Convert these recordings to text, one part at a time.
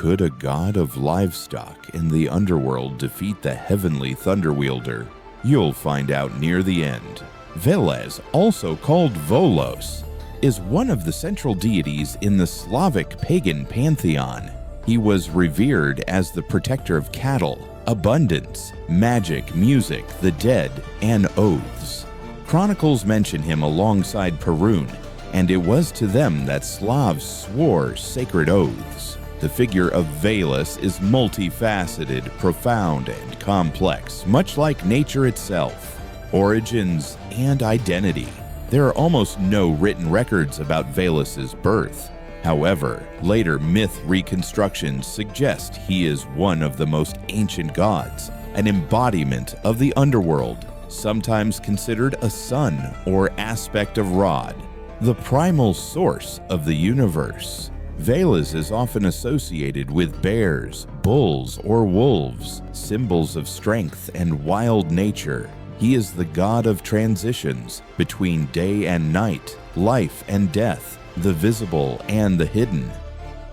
Could a god of livestock in the underworld defeat the heavenly thunder-wielder? You'll find out near the end. Veles, also called Volos, is one of the central deities in the Slavic pagan pantheon. He was revered as the protector of cattle, abundance, magic, music, the dead, and oaths. Chronicles mention him alongside Perun, and it was to them that Slavs swore sacred oaths. The figure of Veles is multifaceted, profound, and complex, much like nature itself. Origins and identity. There are almost no written records about Veles' birth. However, later myth reconstructions suggest he is one of the most ancient gods, an embodiment of the underworld, sometimes considered a son or aspect of Rod, the primal source of the universe. Veles is often associated with bears, bulls, or wolves, symbols of strength and wild nature. He is the god of transitions between day and night, life and death, the visible and the hidden.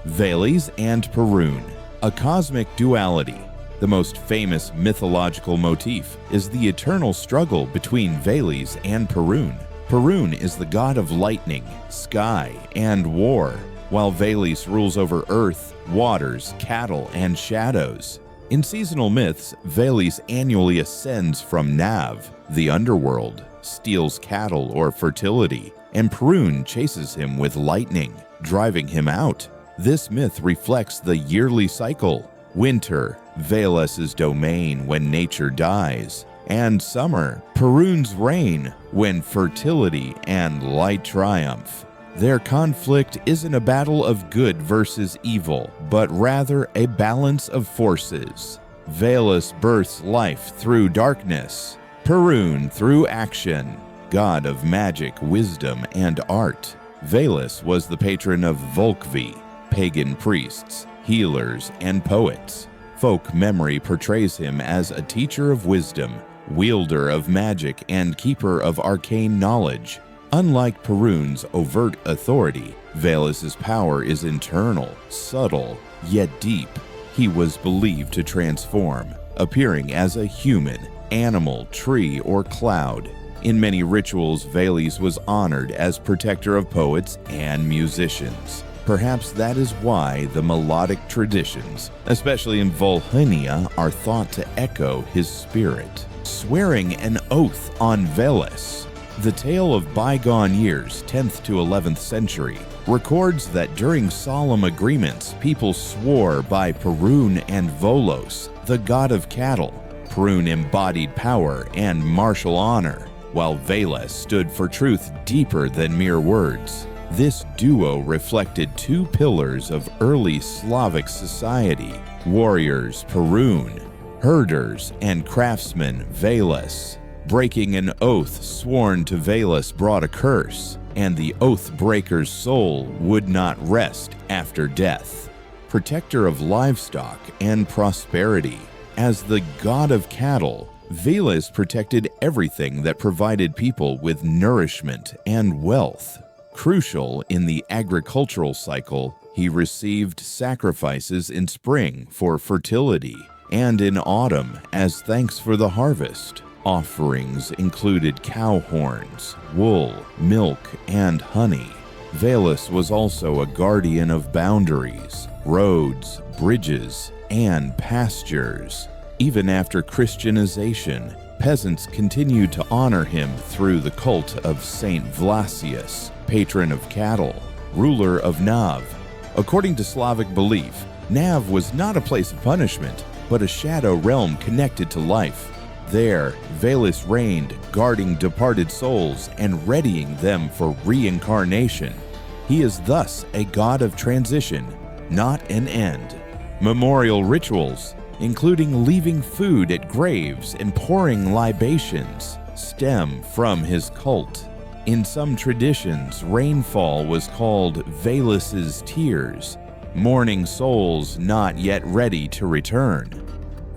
Veles and Perun, a cosmic duality. The most famous mythological motif is the eternal struggle between Veles and Perun. Perun is the god of lightning, sky, and war, while Veles rules over earth, waters, cattle, and shadows. In seasonal myths, Veles annually ascends from Nav, the underworld, steals cattle or fertility, and Perun chases him with lightning, driving him out. This myth reflects the yearly cycle: winter, Veles' domain when nature dies, and summer, Perun's reign when fertility and light triumph. Their conflict isn't a battle of good versus evil, but rather a balance of forces. Veles births life through darkness, Perun through action, god of magic, wisdom, and art. Veles was the patron of Volkvi, pagan priests, healers, and poets. Folk memory portrays him as a teacher of wisdom, wielder of magic, and keeper of arcane knowledge. Unlike Perun's overt authority, Veles' power is internal, subtle, yet deep. He was believed to transform, appearing as a human, animal, tree, or cloud. In many rituals, Veles was honored as protector of poets and musicians. Perhaps that is why the melodic traditions, especially in Volhynia, are thought to echo his spirit. Swearing an oath on Veles. The tale of bygone years, 10th to 11th century, records that during solemn agreements, people swore by Perun and Volos, the god of cattle. Perun embodied power and martial honor, while Veles stood for truth deeper than mere words. This duo reflected two pillars of early Slavic society: warriors Perun, herders and craftsmen Veles. Breaking an oath sworn to Veles brought a curse, and the oath breaker's soul would not rest after death. Protector of livestock and prosperity. As the god of cattle, Veles protected everything that provided people with nourishment and wealth. Crucial in the agricultural cycle, he received sacrifices in spring for fertility, and in autumn as thanks for the harvest. Offerings included cow horns, wool, milk, and honey. Veles was also a guardian of boundaries, roads, bridges, and pastures. Even after Christianization, peasants continued to honor him through the cult of Saint Vlasius, patron of cattle, ruler of Nav. According to Slavic belief, Nav was not a place of punishment, but a shadow realm connected to life. There, Veles reigned, guarding departed souls and readying them for reincarnation. He is thus a god of transition, not an end. Memorial rituals, including leaving food at graves and pouring libations, stem from his cult. In some traditions, rainfall was called Veles' tears, mourning souls not yet ready to return.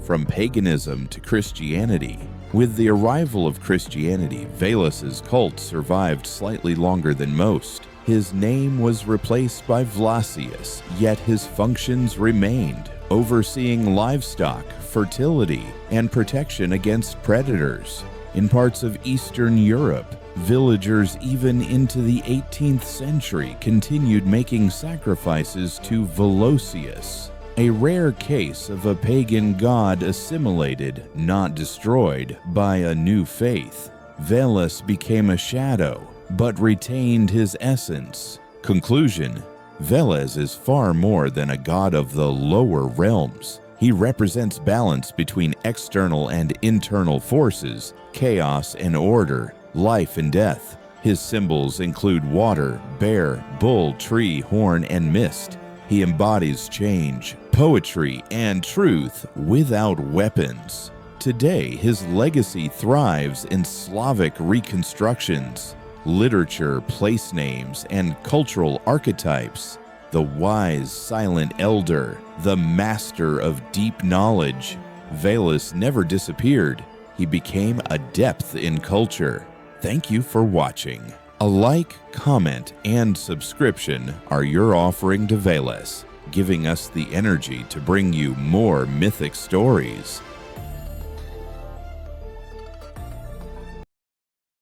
From paganism to Christianity. With the arrival of Christianity, Veles' cult survived slightly longer than most. His name was replaced by Vlasius, yet his functions remained, overseeing livestock, fertility, and protection against predators. In parts of Eastern Europe, villagers even into the 18th century continued making sacrifices to Velocius, a rare case of a pagan god assimilated, not destroyed, by a new faith. Veles became a shadow, but retained his essence. Conclusion: Veles is far more than a god of the lower realms. He represents balance between external and internal forces, chaos and order, life and death. His symbols include water, bear, bull, tree, horn, and mist. He embodies change, poetry, and truth without weapons. Today, his legacy thrives in Slavic reconstructions, literature, place names, and cultural archetypes. The wise, silent elder, the master of deep knowledge. Veles never disappeared. He became a depth in culture. Thank you for watching. A like, comment, and subscription are your offering to Veles, giving us the energy to bring you more mythic stories.